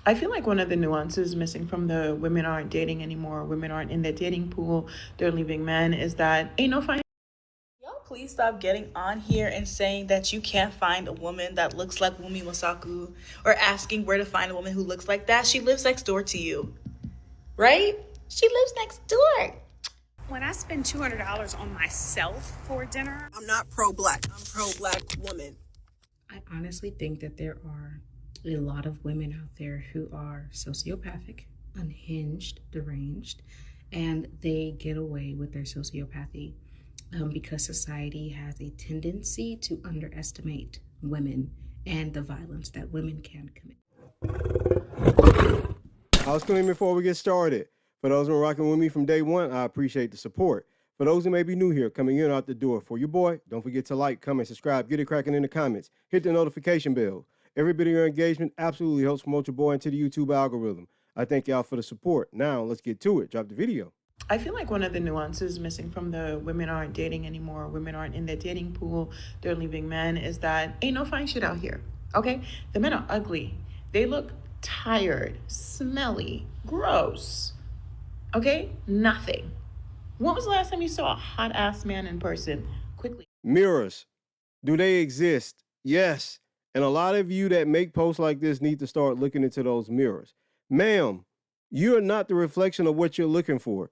I feel like one of the nuances missing from the women aren't dating anymore, women aren't in the dating pool, they're leaving men, is that ain't no fine. Y'all please stop getting on here and saying that you can't find a woman that looks like Wumi Wasaku or asking where to find a woman who looks like that. She lives next door to you, right? She lives next door. When I spend $200 on myself for dinner, I'm not pro-black. I'm pro-black woman. I honestly think that there are a lot of women out there who are sociopathic, unhinged, deranged, and they get away with their sociopathy because society has a tendency to underestimate women and the violence that women can commit. I was claiming before we get started. For those who are rocking with me from day one, I appreciate the support. For those who may be new here, coming in or out the door, for your boy, don't forget to like, comment, subscribe, get it cracking in the comments, hit the notification bell. Every bit of your engagement absolutely helps promote your boy into the YouTube algorithm. I thank y'all for the support. Now, let's get to it. Drop the video. I feel like one of the nuances missing from the women aren't dating anymore, women aren't in the dating pool, they're leaving men, is that ain't no fine shit out here, okay? The men are ugly. They look tired, smelly, gross, okay? Nothing. When was the last time you saw a hot-ass man in person? Quickly. Mirrors, do they exist? Yes. And a lot of you that make posts like this need to start looking into those mirrors. Ma'am, you're not the reflection of what you're looking for.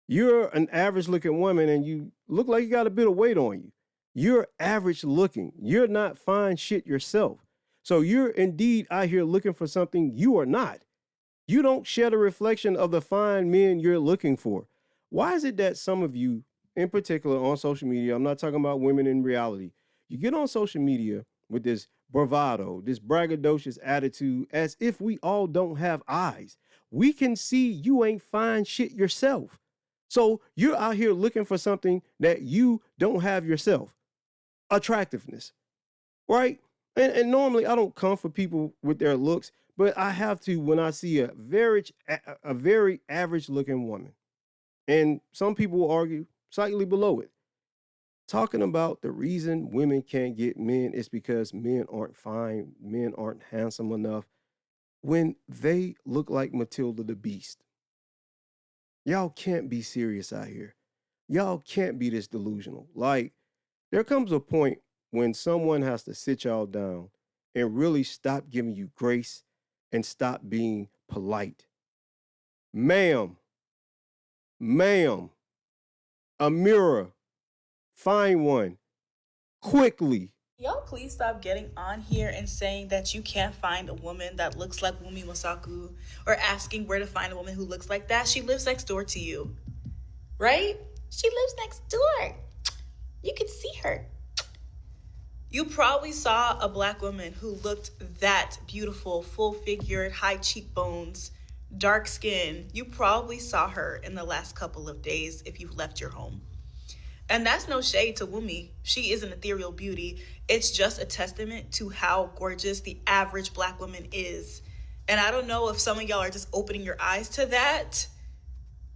You're an average looking woman and you look like you got a bit of weight on you. You're average looking. You're not fine shit yourself. So you're indeed out here looking for something you are not. You don't share the reflection of the fine men you're looking for. Why is it that some of you, in particular on social media, I'm not talking about women in reality, you get on social media with this bravado, this braggadocious attitude as if we all don't have eyes. We can see you ain't fine shit yourself. So you're out here looking for something that you don't have yourself. Attractiveness, right? And normally I don't come for people with their looks, but I have to when I see a very average looking woman. And some people will argue slightly below it, talking about the reason women can't get men is because men aren't fine, men aren't handsome enough when they look like Matilda the Beast. Y'all can't be serious out here. Y'all can't be this delusional. Like, there comes a point when someone has to sit y'all down and really stop giving you grace and stop being polite. Ma'am, a mirror, find one quickly. Y'all please stop getting on here and saying that you can't find a woman that looks like Wumi Wasaku or asking where to find a woman who looks like that. She lives next door to you, right? She lives next door. You can see her. You probably saw a black woman who looked that beautiful, full-figured, high cheekbones, dark skin. You probably saw her in the last couple of days if you've left your home. And that's no shade to Wumi. She is an ethereal beauty. It's just a testament to how gorgeous the average black woman is. And I don't know if some of y'all are just opening your eyes to that,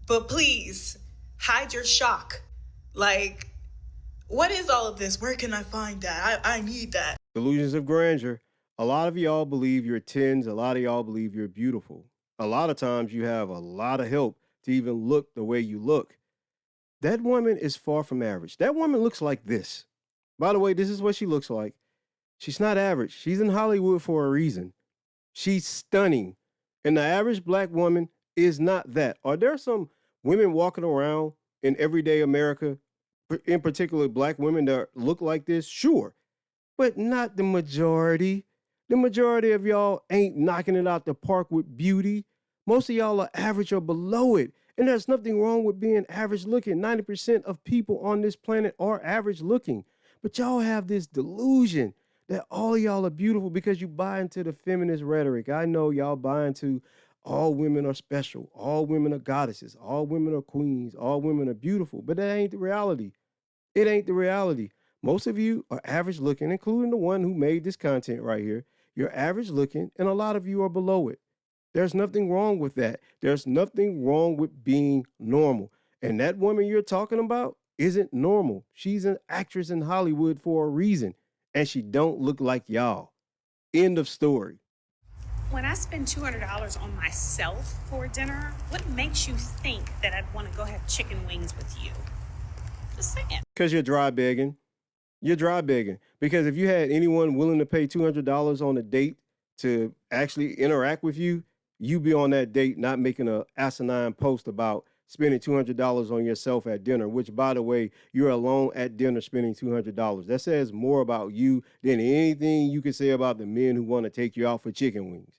but please hide your shock. Like, what is all of this? Where can I find that? I need that. Delusions of grandeur. A lot of y'all believe you're tens. A lot of y'all believe you're beautiful. A lot of times you have a lot of help to even look the way you look. That woman is far from average. That woman looks like this. By the way, this is what she looks like. She's not average. She's in Hollywood for a reason. She's stunning. And the average black woman is not that. Are there some women walking around in everyday America, in particular black women, that look like this? Sure. But not the majority. The majority of y'all ain't knocking it out the park with beauty. Most of y'all are average or below it. And there's nothing wrong with being average looking. 90% of people on this planet are average looking. But y'all have this delusion that all of y'all are beautiful because you buy into the feminist rhetoric. I know y'all buy into all women are special. All women are goddesses. All women are queens. All women are beautiful. But that ain't the reality. It ain't the reality. Most of you are average looking, including the one who made this content right here. You're average looking, and a lot of you are below it. There's nothing wrong with that. There's nothing wrong with being normal. And that woman you're talking about isn't normal. She's an actress in Hollywood for a reason. And she don't look like y'all. End of story. When I spend $200 on myself for dinner, what makes you think that I'd want to go have chicken wings with you? Just saying. Because you're dry begging. You're dry begging. Because if you had anyone willing to pay $200 on a date to actually interact with you, you be on that date not making a asinine post about spending $200 on yourself at dinner, which, by the way, you're alone at dinner spending $200. That says more about you than anything you can say about the men who want to take you out for chicken wings.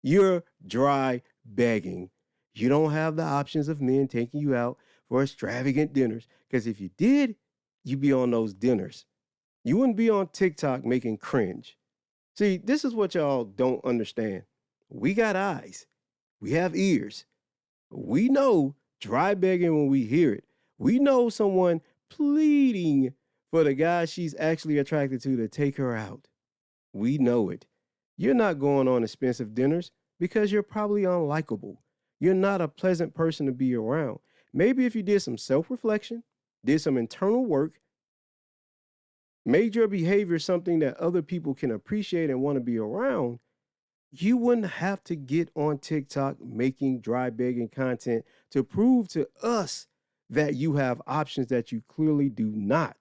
You're dry begging. You don't have the options of men taking you out for extravagant dinners, because if you did, you'd be on those dinners. You wouldn't be on TikTok making cringe. See, this is what y'all don't understand. We got eyes. We have ears. We know dry begging when we hear it. We know someone pleading for the guy she's actually attracted to take her out. We know it. You're not going on expensive dinners because you're probably unlikable. You're not a pleasant person to be around. Maybe if you did some self-reflection, did some internal work, made your behavior something that other people can appreciate and want to be around, you wouldn't have to get on TikTok making dry begging content to prove to us that you have options that you clearly do not.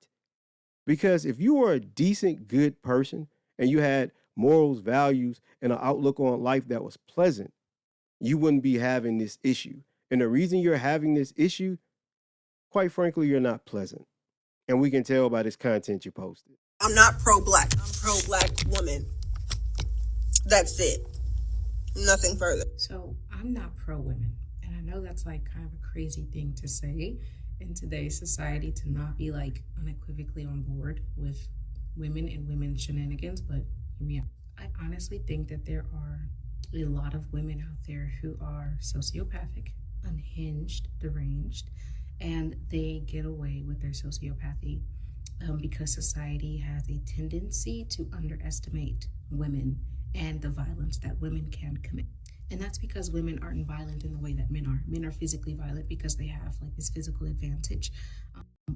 Because if you were a decent, good person and you had morals, values, and an outlook on life that was pleasant, you wouldn't be having this issue. And the reason you're having this issue, quite frankly, you're not pleasant. And we can tell by this content you posted. I'm not pro-black. I'm pro-black woman. That's it. Nothing further. So I'm not pro women. And I know that's like kind of a crazy thing to say in today's society, to not be like unequivocally on board with women and women's shenanigans, but hear me out. I honestly think that there are a lot of women out there who are sociopathic, unhinged, deranged, and they get away with their sociopathy because society has a tendency to underestimate women and the violence that women can commit. And that's because women aren't violent in the way that men are. Men are physically violent because they have like this physical advantage.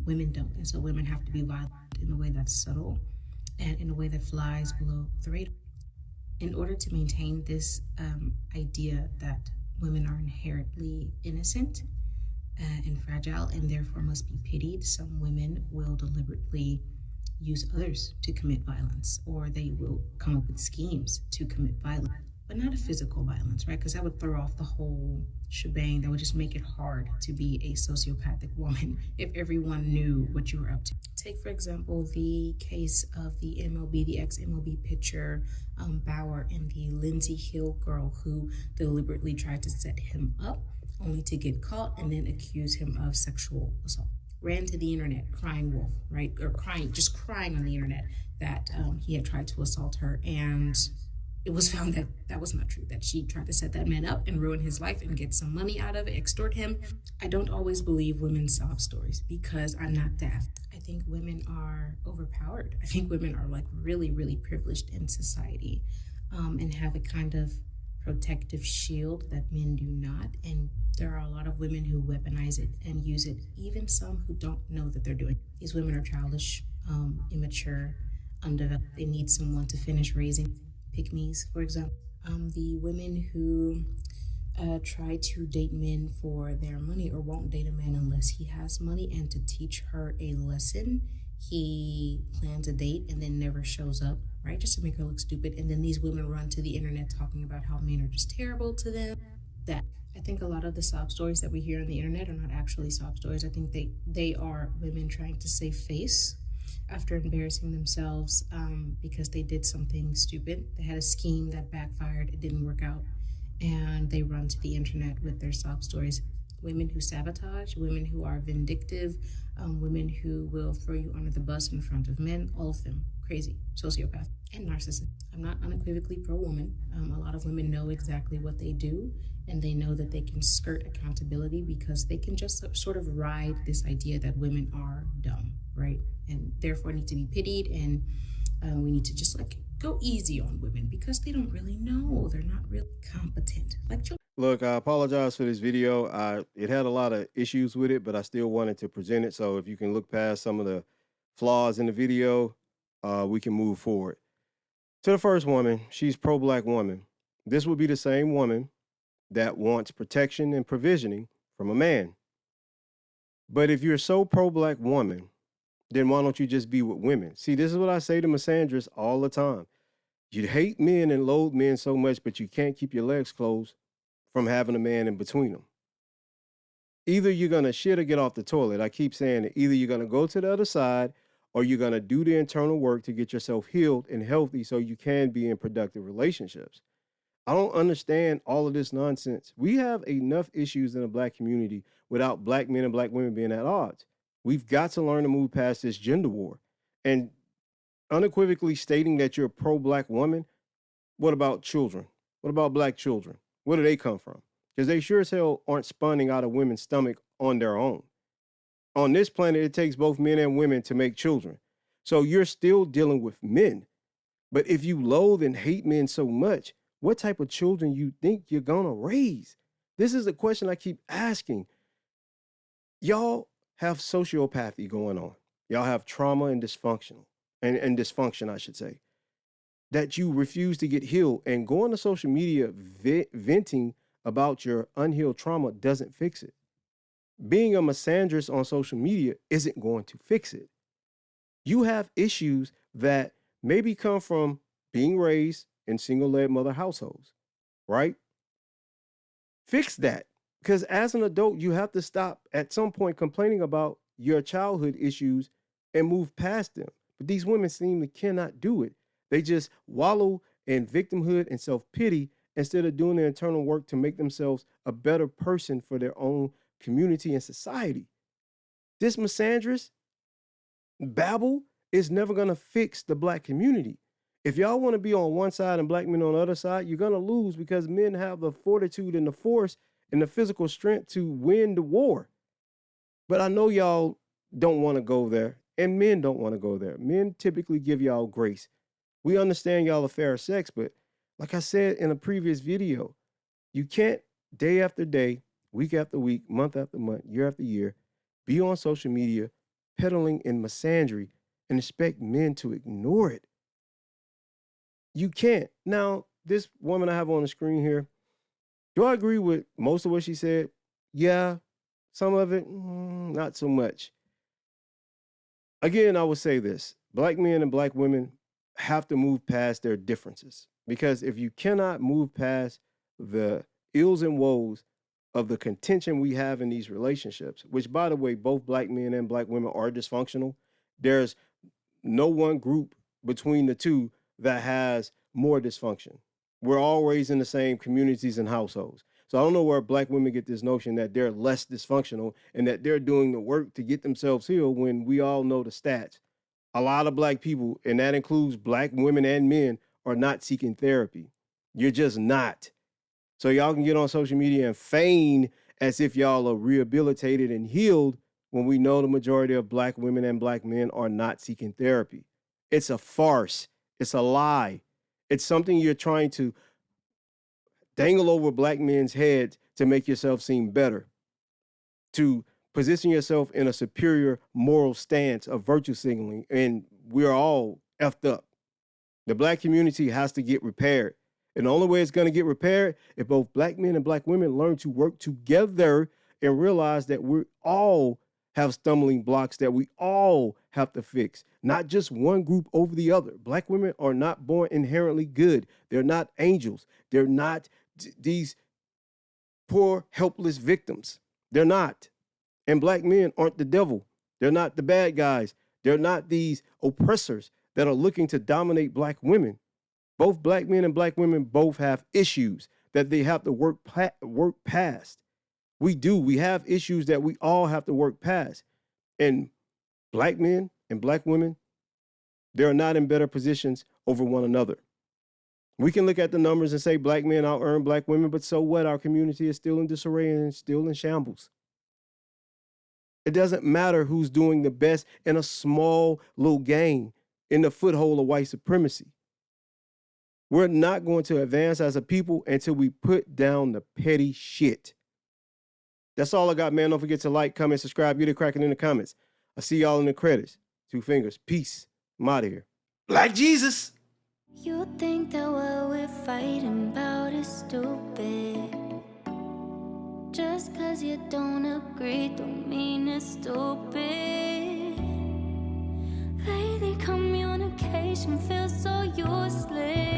Women don't. And so women have to be violent in a way that's subtle and in a way that flies below the radar. In order to maintain this idea that women are inherently innocent and fragile and therefore must be pitied, some women will deliberately use others to commit violence, or they will come up with schemes to commit violence, but not a physical violence, right? Because that would throw off the whole shebang. That would just make it hard to be a sociopathic woman if everyone knew what you were up to. Take, for example, the case of the MLB, the ex-MLB pitcher Bauer, and the Lindsey Hill girl who deliberately tried to set him up only to get caught and then accuse him of sexual assault. Ran to the internet crying wolf, right? Or just crying on the internet that he had tried to assault her. And it was found that that was not true, that she tried to set that man up and ruin his life and get some money out of it, extort him. I don't always believe women's sob stories because I'm not deaf. I think women are overpowered. I think women are like really, really privileged in society and have a kind of protective shield that men do not. And there are a lot of women who weaponize it and use it, even some who don't know that they're doing it. These women are childish, immature, undeveloped. They need someone to finish raising. Pygmies, for example. The women who try to date men for their money or won't date a man unless he has money, and to teach her a lesson, he plans a date and then never shows up, right? Just to make her look stupid. And then these women run to the internet talking about how men are just terrible to them. That I think a lot of the sob stories that we hear on the internet are not actually sob stories. I think they are women trying to save face after embarrassing themselves because they did something stupid. They had a scheme that backfired, it didn't work out, and they run to the internet with their sob stories. Women who sabotage, women who are vindictive, women who will throw you under the bus in front of men, all of them crazy, sociopath, and narcissist. I'm not unequivocally pro-woman. A lot of women know exactly what they do, and they know that they can skirt accountability because they can just sort of ride this idea that women are dumb, right? And therefore need to be pitied, and we need to just like go easy on women because they don't really know. They're not really competent. Like children. Look, I apologize for this video. It had a lot of issues with it, but I still wanted to present it. So if you can look past some of the flaws in the video, we can move forward. To the first woman, she's pro-black woman. This would be the same woman that wants protection and provisioning from a man. But if you're so pro-black woman, then why don't you just be with women? See, this is what I say to misandrists all the time. You hate men and loathe men so much, but you can't keep your legs closed from having a man in between them. Either you're going to shit or get off the toilet. I keep saying it. Either you're going to go to the other side or you're going to do the internal work to get yourself healed and healthy so you can be in productive relationships. I don't understand all of this nonsense. We have enough issues in the black community without black men and black women being at odds. We've got to learn to move past this gender war. And unequivocally stating that you're a pro-black woman, what about children? What about black children? Where do they come from? Because they sure as hell aren't spawning out of women's stomach on their own. On this planet, it takes both men and women to make children. So you're still dealing with men. But if you loathe and hate men so much, what type of children you think you're gonna raise? This is a question I keep asking. Y'all have sociopathy going on. Y'all have trauma and dysfunction, I should say, that you refuse to get healed. And going to social media venting about your unhealed trauma doesn't fix it. Being a misandrist on social media isn't going to fix it. You have issues that maybe come from being raised in single-led mother households, right? Fix that. Because as an adult, you have to stop at some point complaining about your childhood issues and move past them. But these women seem to cannot do it. They just wallow in victimhood and self-pity instead of doing their internal work to make themselves a better person for their own community and society. This misandrist babble is never going to fix the black community. If y'all want to be on one side and black men on the other side, you're going to lose because men have the fortitude and the force and the physical strength to win the war. But I know y'all don't want to go there, and men don't want to go there. Men typically give y'all grace. We understand y'all are fair sex, but like I said in a previous video, you can't day after day, week after week, month after month, year after year, be on social media peddling in misandry and expect men to ignore it. You can't. Now, this woman I have on the screen here, do I agree with most of what she said? Yeah. Some of it, not so much. Again, I would say this. Black men and black women have to move past their differences. Because if you cannot move past the ills and woes of the contention we have in these relationships, which, by the way, both black men and black women are dysfunctional, there's no one group between the two that has more dysfunction. We're all raised in the same communities and households. So I don't know where black women get this notion that they're less dysfunctional and that they're doing the work to get themselves healed when we all know the stats. A lot of black people, and that includes black women and men, are not seeking therapy. You're just not. So y'all can get on social media and feign as if y'all are rehabilitated and healed when we know the majority of black women and black men are not seeking therapy. It's a farce. It's a lie. It's something you're trying to dangle over black men's heads to make yourself seem better, to position yourself in a superior moral stance of virtue signaling, and we're all effed up. The black community has to get repaired. And the only way it's going to get repaired if both black men and black women learn to work together and realize that we all have stumbling blocks that we all have to fix, not just one group over the other. Black women are not born inherently good. They're not angels. They're not these poor, helpless victims. They're not. And black men aren't the devil. They're not the bad guys. They're not these oppressors that are looking to dominate black women. Both black men and black women both have issues that they have to work past. We do. We have issues that we all have to work past. And black men and black women, they're not in better positions over one another. We can look at the numbers and say black men out-earn black women, but so what? Our community is still in disarray and still in shambles. It doesn't matter who's doing the best in a small little game in the foothold of white supremacy. We're not going to advance as a people until we put down the petty shit. That's all I got, man. Don't forget to like, comment, subscribe, get it cracking in the comments. I'll see y'all in the credits. 2 fingers. Peace. I'm out of here. Black Jesus. You think that what we're fighting about is stupid. Just cause you don't agree don't mean it's stupid. Lately communication feels so useless.